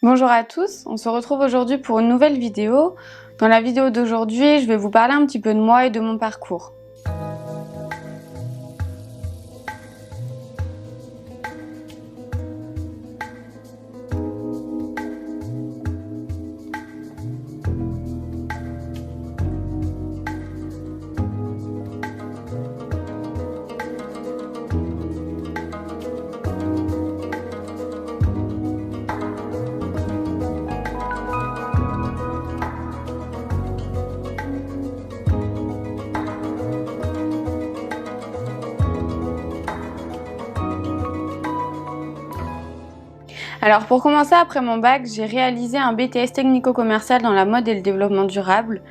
Bonjour à tous, on se retrouve aujourd'hui pour une nouvelle vidéo. Dans la vidéo d'aujourd'hui, je vais vous parler un petit peu de moi et de mon parcours. Alors pour commencer, après mon bac, j'ai réalisé un BTS technico-commercial dans la mode et le développement durable.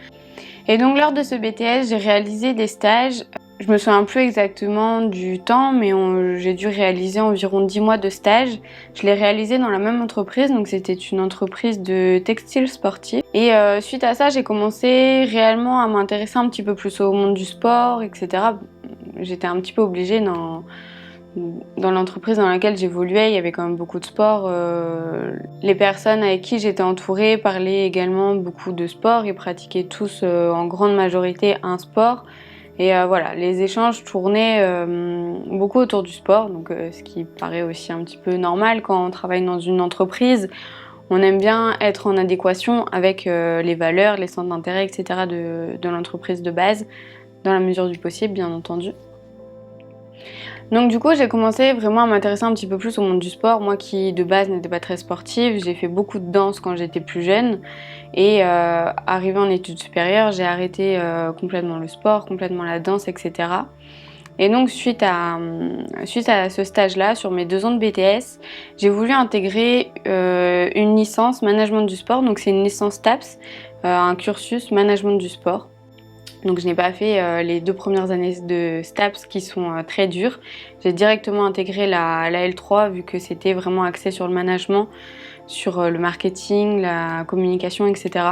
Et donc lors de ce BTS, j'ai réalisé des stages. Je me souviens plus exactement du temps, mais j'ai dû réaliser environ 10 mois de stage. Je l'ai réalisé dans la même entreprise, donc c'était une entreprise de textile sportif. Et suite à ça, j'ai commencé réellement à m'intéresser un petit peu plus au monde du sport, etc. J'étais un petit peu obligée dans l'entreprise dans laquelle j'évoluais, il y avait quand même beaucoup de sport. Les personnes avec qui j'étais entourée parlaient également beaucoup de sport. Ils pratiquaient tous en grande majorité un sport. Et voilà, les échanges tournaient beaucoup autour du sport, donc ce qui paraît aussi un petit peu normal quand on travaille dans une entreprise. On aime bien être en adéquation avec les valeurs, les centres d'intérêt, etc. de l'entreprise de base, dans la mesure du possible, bien entendu. Donc du coup, j'ai commencé vraiment à m'intéresser un petit peu plus au monde du sport. Moi qui de base n'étais pas très sportive, j'ai fait beaucoup de danse quand j'étais plus jeune. Et arrivée en études supérieures, j'ai arrêté complètement le sport, complètement la danse, etc. Et donc suite à ce stage-là, sur mes 2 ans de BTS, j'ai voulu intégrer une licence management du sport. Donc c'est une licence TAPS, un cursus management du sport. Donc je n'ai pas fait les 2 premières années de STAPS qui sont très dures. J'ai directement intégré la L3 vu que c'était vraiment axé sur le management, sur le marketing, la communication, etc.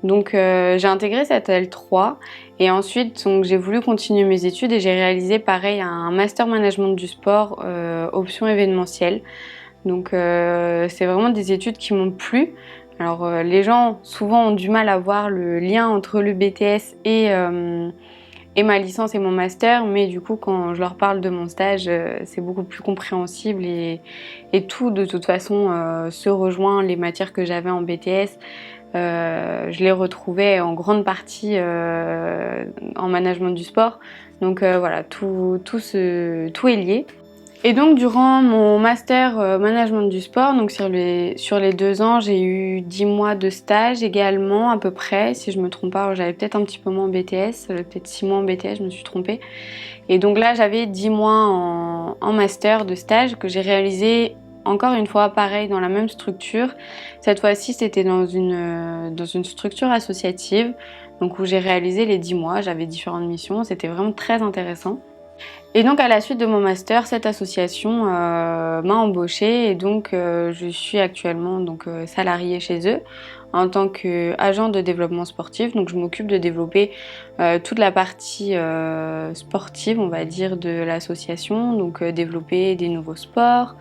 Donc j'ai intégré cette L3 et ensuite j'ai voulu continuer mes études et j'ai réalisé pareil un master management du sport option événementielle. Donc c'est vraiment des études qui m'ont plu. Alors les gens souvent ont du mal à voir le lien entre le BTS et ma licence et mon master, mais du coup quand je leur parle de mon stage, c'est beaucoup plus compréhensible et tout de toute façon se rejoint. Les matières que j'avais en BTS, je les retrouvais en grande partie en management du sport. Donc voilà, tout est lié. Et donc durant mon master management du sport, donc sur les 2 ans, j'ai eu 10 mois de stage également à peu près, si je me trompe pas. J'avais peut-être un petit peu moins en BTS, peut-être 6 mois en BTS, je me suis trompée. Et donc là j'avais 10 mois en master de stage que j'ai réalisé encore une fois pareil dans la même structure. Cette fois-ci c'était dans une structure associative, donc où j'ai réalisé les 10 mois, j'avais différentes missions, c'était vraiment très intéressant. Et donc à la suite de mon master, cette association m'a embauchée et donc je suis actuellement salariée chez eux en tant qu'agent de développement sportif. Donc je m'occupe de développer toute la partie sportive, on va dire, de l'association. Donc développer des nouveaux sports,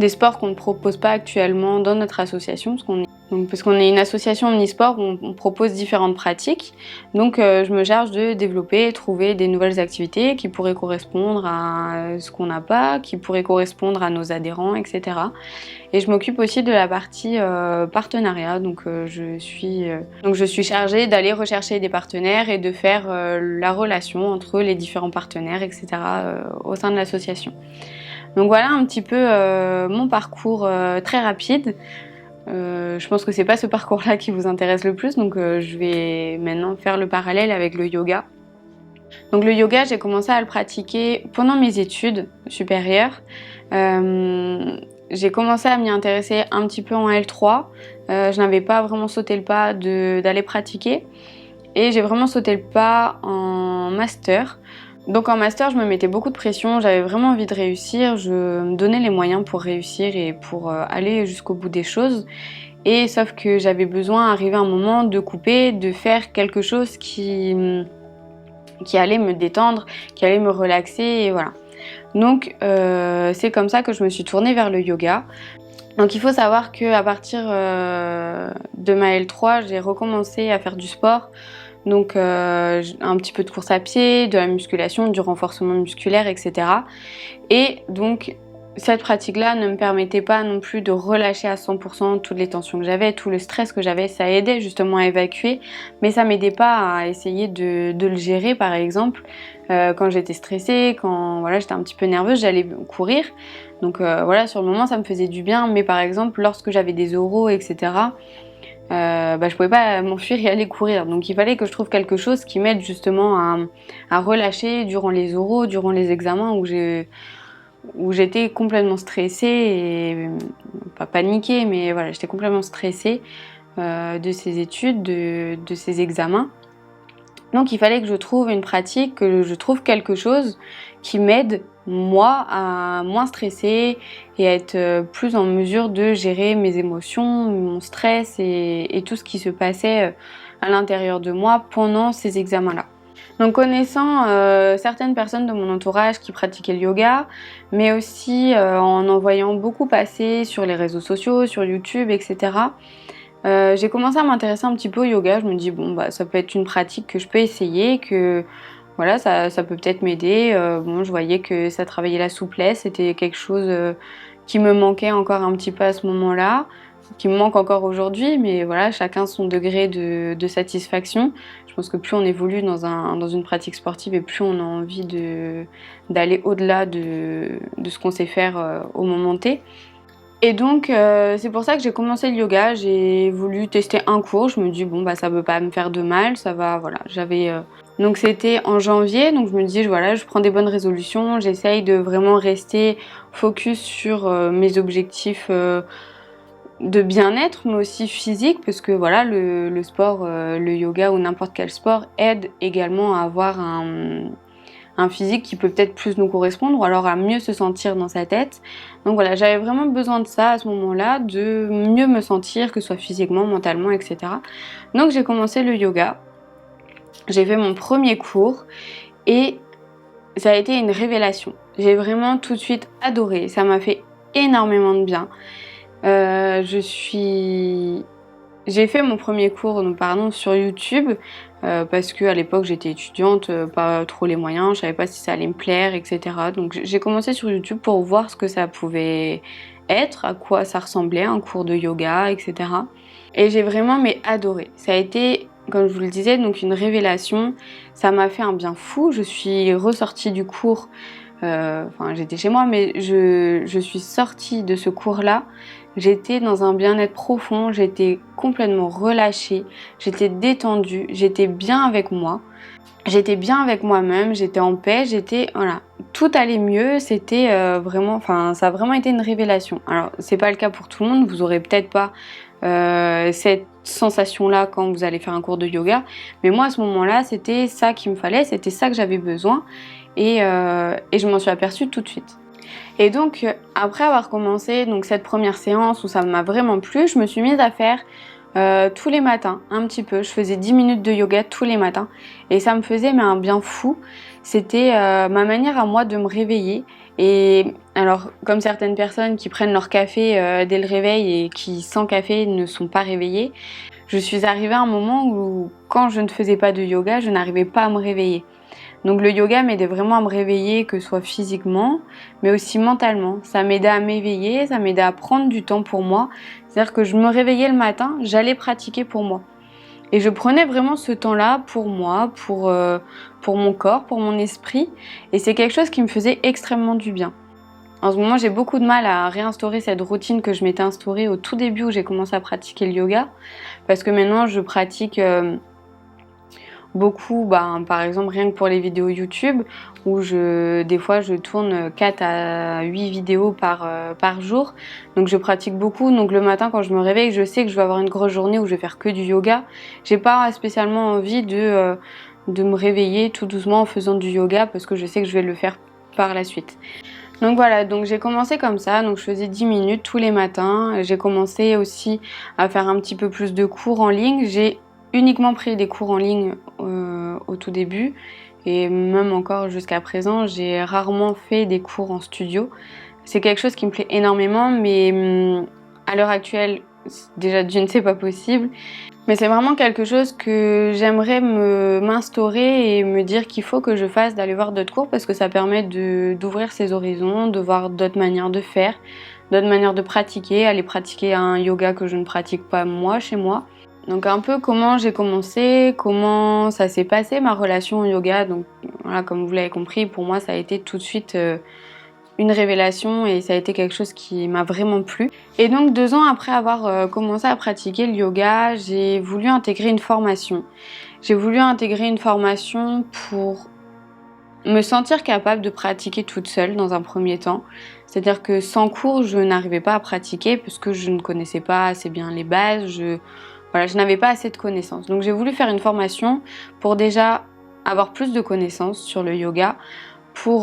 des sports qu'on ne propose pas actuellement dans notre association parce qu'on est une association omnisport où on propose différentes pratiques. Donc je me charge de développer et trouver des nouvelles activités qui pourraient correspondre à ce qu'on n'a pas, qui pourraient correspondre à nos adhérents, etc. Et je m'occupe aussi de la partie partenariat. Donc je suis chargée d'aller rechercher des partenaires et de faire la relation entre les différents partenaires, etc. Au sein de l'association. Donc voilà un petit peu mon parcours très rapide. Je pense que c'est pas ce parcours-là qui vous intéresse le plus, donc je vais maintenant faire le parallèle avec le yoga. Donc le yoga, j'ai commencé à le pratiquer pendant mes études supérieures. J'ai commencé à m'y intéresser un petit peu en L3. Je n'avais pas vraiment sauté le pas d'aller pratiquer. Et j'ai vraiment sauté le pas en master. Donc en master, je me mettais beaucoup de pression, j'avais vraiment envie de réussir, je me donnais les moyens pour réussir et pour aller jusqu'au bout des choses. Et sauf que j'avais besoin, arrivé à un moment, de couper, de faire quelque chose qui allait me détendre, qui allait me relaxer, et voilà. Donc c'est comme ça que je me suis tournée vers le yoga. Donc il faut savoir qu'à partir de ma L3, j'ai recommencé à faire du sport. Donc un petit peu de course à pied, de la musculation, du renforcement musculaire, etc. Et donc cette pratique-là ne me permettait pas non plus de relâcher à 100% toutes les tensions que j'avais, tout le stress que j'avais. Ça aidait justement à évacuer, mais ça m'aidait pas à essayer de le gérer, par exemple. Quand j'étais stressée, quand voilà, j'étais un petit peu nerveuse, j'allais courir. Donc voilà, sur le moment, ça me faisait du bien. Mais par exemple, lorsque j'avais des oraux, etc., je pouvais pas m'enfuir et aller courir. Donc il fallait que je trouve quelque chose qui m'aide justement à relâcher durant les oraux, durant les examens où j'étais complètement stressée et pas paniquée, mais voilà, j'étais complètement stressée de ces études, de ces examens. Donc il fallait que je trouve une pratique, que je trouve quelque chose qui m'aide moi à moins stresser et à être plus en mesure de gérer mes émotions, mon stress et tout ce qui se passait à l'intérieur de moi pendant ces examens-là. Donc connaissant certaines personnes de mon entourage qui pratiquaient le yoga, mais aussi en voyant beaucoup passer sur les réseaux sociaux, sur YouTube, etc., j'ai commencé à m'intéresser un petit peu au yoga. Je me dis bon bah ça peut être une pratique que je peux essayer, que voilà ça peut peut-être m'aider. Bon je voyais que ça travaillait la souplesse, c'était quelque chose qui me manquait encore un petit peu à ce moment-là, qui me manque encore aujourd'hui, mais voilà chacun son degré de satisfaction. Je pense que plus on évolue dans une pratique sportive et plus on a envie d'aller au-delà de ce qu'on sait faire au moment T. Et donc c'est pour ça que j'ai commencé le yoga, j'ai voulu tester un cours, je me dis bon bah ça peut pas me faire de mal, ça va, voilà, donc c'était en janvier, donc je me dis voilà, je prends des bonnes résolutions, j'essaye de vraiment rester focus sur mes objectifs de bien-être, mais aussi physique, parce que voilà, le sport, le yoga ou n'importe quel sport aide également à avoir un physique qui peut peut-être plus nous correspondre ou alors à mieux se sentir dans sa tête. Donc voilà, j'avais vraiment besoin de ça à ce moment-là, de mieux me sentir, que ce soit physiquement, mentalement, etc. Donc j'ai commencé le yoga, j'ai fait mon premier cours et ça a été une révélation. J'ai vraiment tout de suite adoré, ça m'a fait énormément de bien. J'ai fait mon premier cours sur YouTube parce que à l'époque j'étais étudiante, pas trop les moyens, je savais pas si ça allait me plaire, etc. Donc j'ai commencé sur YouTube pour voir ce que ça pouvait être, à quoi ça ressemblait, un cours de yoga, etc. Et j'ai vraiment adoré. Ça a été, comme je vous le disais, donc une révélation. Ça m'a fait un bien fou. Je suis ressortie du cours, j'étais chez moi, mais je suis sortie de ce cours-là. J'étais dans un bien-être profond, j'étais complètement relâchée, j'étais détendue, j'étais bien avec moi, j'étais bien avec moi-même, j'étais en paix, voilà, tout allait mieux, c'était ça a vraiment été une révélation. Alors, c'est pas le cas pour tout le monde, vous aurez peut-être pas cette sensation-là quand vous allez faire un cours de yoga, mais moi à ce moment-là, c'était ça qu'il me fallait, c'était ça que j'avais besoin et je m'en suis aperçue tout de suite. Et donc après avoir commencé cette première séance où ça m'a vraiment plu, je me suis mise à faire tous les matins, un petit peu. Je faisais 10 minutes de yoga tous les matins et ça me faisait un bien fou. C'était ma manière à moi de me réveiller. Et alors, comme certaines personnes qui prennent leur café dès le réveil et qui sans café ne sont pas réveillées, je suis arrivée à un moment où quand je ne faisais pas de yoga, je n'arrivais pas à me réveiller. Donc le yoga m'aidait vraiment à me réveiller, que ce soit physiquement, mais aussi mentalement. Ça m'aidait à m'éveiller, ça m'aidait à prendre du temps pour moi. C'est-à-dire que je me réveillais le matin, j'allais pratiquer pour moi. Et je prenais vraiment ce temps-là pour moi, pour mon corps, pour mon esprit. Et c'est quelque chose qui me faisait extrêmement du bien. En ce moment, j'ai beaucoup de mal à réinstaurer cette routine que je m'étais instaurée au tout début où j'ai commencé à pratiquer le yoga. Parce que maintenant, je pratique beaucoup, par exemple rien que pour les vidéos YouTube où des fois je tourne 4 à 8 vidéos par jour, donc je pratique beaucoup. Donc le matin quand je me réveille, je sais que je vais avoir une grosse journée où je vais faire que du yoga. J'ai pas spécialement envie de me réveiller tout doucement en faisant du yoga parce que je sais que je vais le faire par la suite. Donc voilà, donc j'ai commencé comme ça, donc je faisais 10 minutes tous les matins. J'ai commencé aussi à faire un petit peu plus de cours en ligne. J'ai uniquement pris des cours en ligne au tout début et même encore jusqu'à présent, j'ai rarement fait des cours en studio. C'est quelque chose qui me plaît énormément, mais à l'heure actuelle, déjà d'une, c'est pas possible. Mais c'est vraiment quelque chose que j'aimerais m'instaurer et me dire qu'il faut que je fasse, d'aller voir d'autres cours parce que ça permet d'ouvrir ses horizons, de voir d'autres manières de faire, d'autres manières de pratiquer, aller pratiquer un yoga que je ne pratique pas moi, chez moi. Donc un peu comment j'ai commencé, comment ça s'est passé ma relation au yoga. Donc voilà, comme vous l'avez compris, pour moi ça a été tout de suite une révélation et ça a été quelque chose qui m'a vraiment plu. Et donc 2 ans après avoir commencé à pratiquer le yoga, j'ai voulu intégrer une formation. J'ai voulu intégrer une formation pour me sentir capable de pratiquer toute seule dans un premier temps. C'est-à-dire que sans cours, je n'arrivais pas à pratiquer parce que je ne connaissais pas assez bien les bases, je n'avais pas assez de connaissances. Donc j'ai voulu faire une formation pour déjà avoir plus de connaissances sur le yoga, pour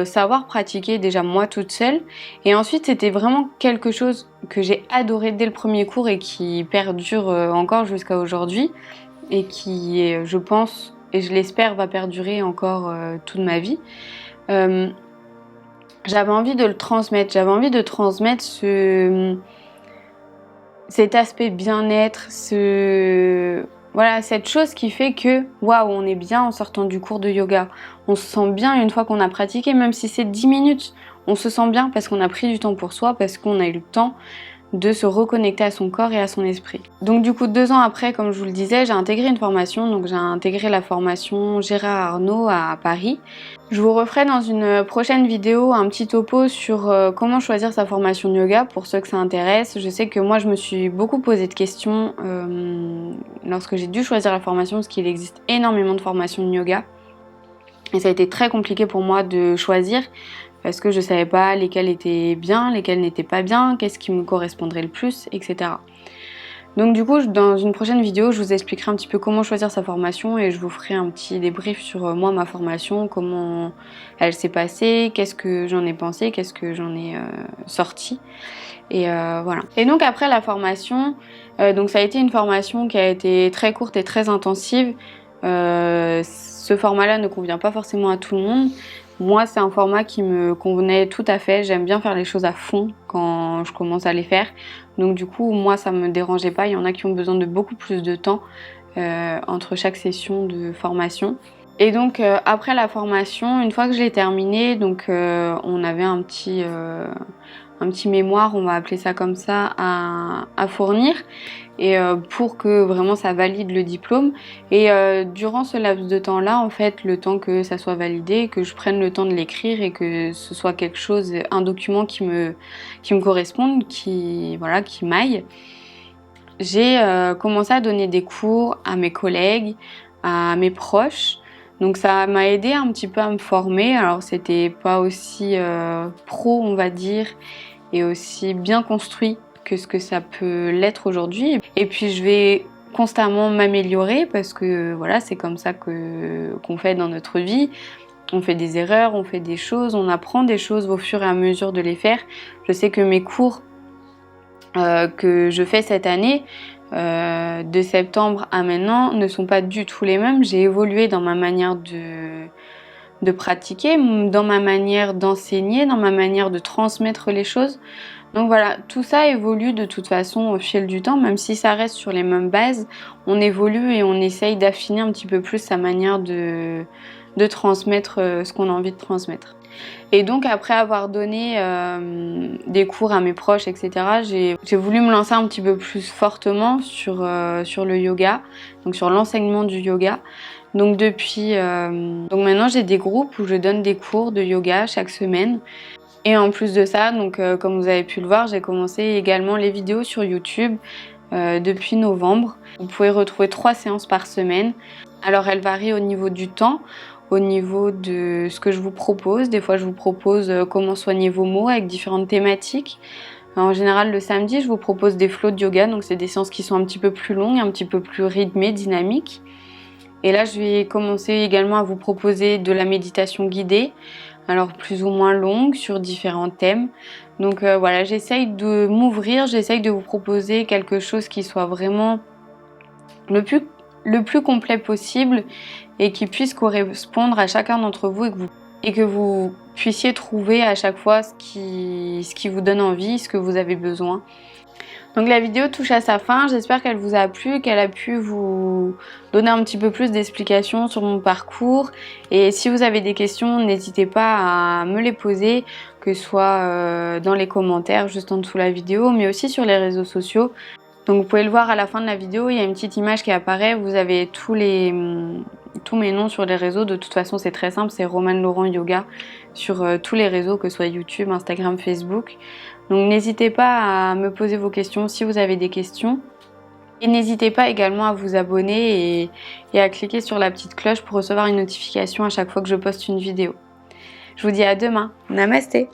savoir pratiquer déjà moi toute seule. Et ensuite, c'était vraiment quelque chose que j'ai adoré dès le premier cours et qui perdure encore jusqu'à aujourd'hui et qui, je pense et je l'espère, va perdurer encore toute ma vie. J'avais envie de le transmettre, j'avais envie de transmettre cet aspect bien-être, voilà, cette chose qui fait que, waouh, on est bien en sortant du cours de yoga. On se sent bien une fois qu'on a pratiqué, même si c'est 10 minutes. On se sent bien parce qu'on a pris du temps pour soi, parce qu'on a eu le temps de se reconnecter à son corps et à son esprit. Donc du coup, 2 ans après, comme je vous le disais, j'ai intégré une formation. Donc j'ai intégré la formation Gérard Arnault à Paris. Je vous referai dans une prochaine vidéo un petit topo sur comment choisir sa formation de yoga pour ceux que ça intéresse. Je sais que moi, je me suis beaucoup posé de questions lorsque j'ai dû choisir la formation parce qu'il existe énormément de formations de yoga. Et ça a été très compliqué pour moi de choisir parce que je ne savais pas lesquelles étaient bien, lesquelles n'étaient pas bien, qu'est-ce qui me correspondrait le plus, etc. Donc du coup, dans une prochaine vidéo, je vous expliquerai un petit peu comment choisir sa formation et je vous ferai un petit débrief sur moi, ma formation, comment elle s'est passée, qu'est-ce que j'en ai pensé, qu'est-ce que j'en ai sorti. Et voilà. Et donc après la formation, donc ça a été une formation qui a été très courte et très intensive. Ce format-là ne convient pas forcément à tout le monde. Moi, c'est un format qui me convenait tout à fait. J'aime bien faire les choses à fond quand je commence à les faire. Donc du coup, moi, ça me dérangeait pas. Il y en a qui ont besoin de beaucoup plus de temps entre chaque session de formation. Et donc après la formation, une fois que je l'ai terminée, donc on avait un petit mémoire, on va appeler ça comme ça, à fournir et pour que vraiment ça valide le diplôme. Et durant ce laps de temps-là, en fait, le temps que ça soit validé, que je prenne le temps de l'écrire et que ce soit quelque chose, un document qui me corresponde, qui m'aille, j'ai commencé à donner des cours à mes collègues, à mes proches. Donc ça m'a aidé un petit peu à me former. Alors c'était pas aussi pro, on va dire, et aussi bien construit que ce que ça peut l'être aujourd'hui. Et puis je vais constamment m'améliorer parce que voilà, c'est comme ça qu'on fait dans notre vie. On fait des erreurs, on fait des choses, on apprend des choses au fur et à mesure de les faire. Je sais que mes cours que je fais cette année, de septembre à maintenant, ne sont pas du tout les mêmes. J'ai évolué dans ma manière de pratiquer, dans ma manière d'enseigner, dans ma manière de transmettre les choses. Donc voilà, tout ça évolue de toute façon au fil du temps, même si ça reste sur les mêmes bases, on évolue et on essaye d'affiner un petit peu plus sa manière de transmettre ce qu'on a envie de transmettre. Et donc après avoir donné des cours à mes proches, etc., j'ai voulu me lancer un petit peu plus fortement sur le yoga, donc sur l'enseignement du yoga. Donc donc maintenant j'ai des groupes où je donne des cours de yoga chaque semaine. Et en plus de ça, donc comme vous avez pu le voir, j'ai commencé également les vidéos sur YouTube depuis novembre. Vous pouvez retrouver 3 séances par semaine. Alors elles varient au niveau du temps, au niveau de ce que je vous propose. Des fois je vous propose comment soigner vos maux avec différentes thématiques. En général le samedi je vous propose des flows de yoga, donc c'est des séances qui sont un petit peu plus longues, un petit peu plus rythmées, dynamiques. Et là je vais commencer également à vous proposer de la méditation guidée, alors plus ou moins longue sur différents thèmes. Donc voilà, j'essaye de m'ouvrir, j'essaye de vous proposer quelque chose qui soit vraiment le plus complet possible et qui puisse correspondre à chacun d'entre vous et que vous puissiez trouver à chaque fois ce qui vous donne envie, ce que vous avez besoin. Donc la vidéo touche à sa fin, j'espère qu'elle vous a plu, qu'elle a pu vous donner un petit peu plus d'explications sur mon parcours. Et si vous avez des questions, n'hésitez pas à me les poser, que ce soit dans les commentaires juste en dessous de la vidéo, mais aussi sur les réseaux sociaux. Donc vous pouvez le voir à la fin de la vidéo, il y a une petite image qui apparaît, vous avez tous mes noms sur les réseaux. De toute façon c'est très simple, c'est Romane Laurent Yoga sur tous les réseaux, que ce soit YouTube, Instagram, Facebook. Donc n'hésitez pas à me poser vos questions si vous avez des questions. Et n'hésitez pas également à vous abonner et à cliquer sur la petite cloche pour recevoir une notification à chaque fois que je poste une vidéo. Je vous dis à demain. Namasté!